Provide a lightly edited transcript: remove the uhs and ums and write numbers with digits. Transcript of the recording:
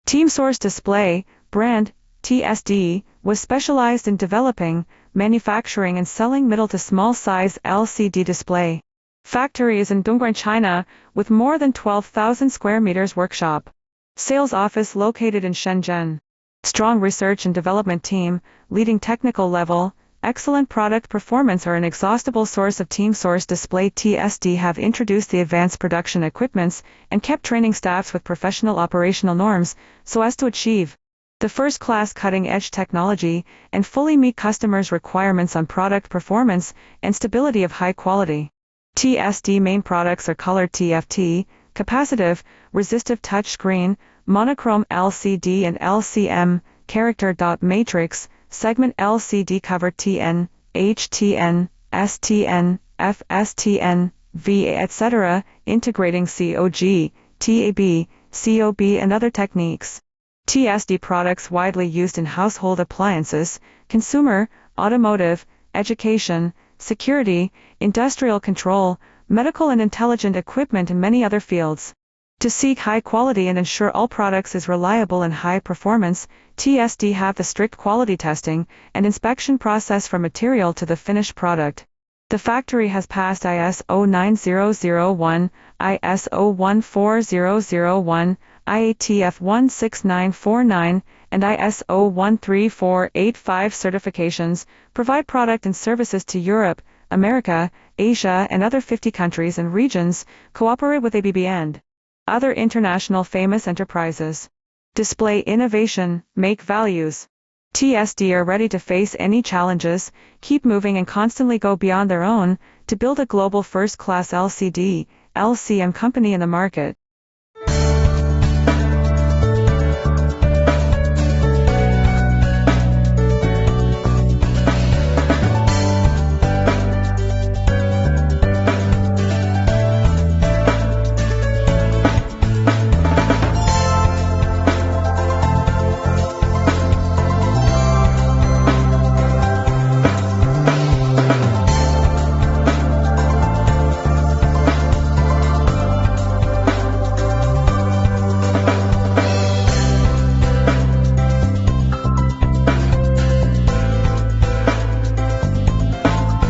Team Source Display, brand, TSD, was specialized in developing, manufacturing and selling middle to small size LCD display. Factory is in Dongguan, China, with more than 12,000 square meters workshop. Sales office located in Shenzhen. Strong research and development team, leading technical level, excellent product performance are an inexhaustible source of Team Source Display. TSD have introduced the advanced production equipments and kept training staffs with professional operational norms so as to achieve the first-class cutting-edge technology and fully meet customers' requirements on product performance and stability of high quality. TSD main products are color TFT, capacitive, resistive touchscreen, monochrome LCD and LCM, character dot matrix, segment LCD cover TN, HTN, STN, FSTN, VA etc., integrating COG, TAB, COB and other techniques. TSD products widely used in household appliances, consumer, automotive, education, security, industrial control, medical and intelligent equipment and many other fields. To seek high quality and ensure all products is reliable and high performance, TSD have the strict quality testing and inspection process from material to the finished product. The factory has passed ISO 9001, ISO 14001, IATF 16949, and ISO 13485 certifications, provide product and services to Europe, America, Asia and other 50 countries and regions, cooperate with ABB and other international famous enterprises. Display innovation, make values. TSD are ready to face any challenges, keep moving and constantly go beyond their own, to build a global first-class LCD, LCM company in the market.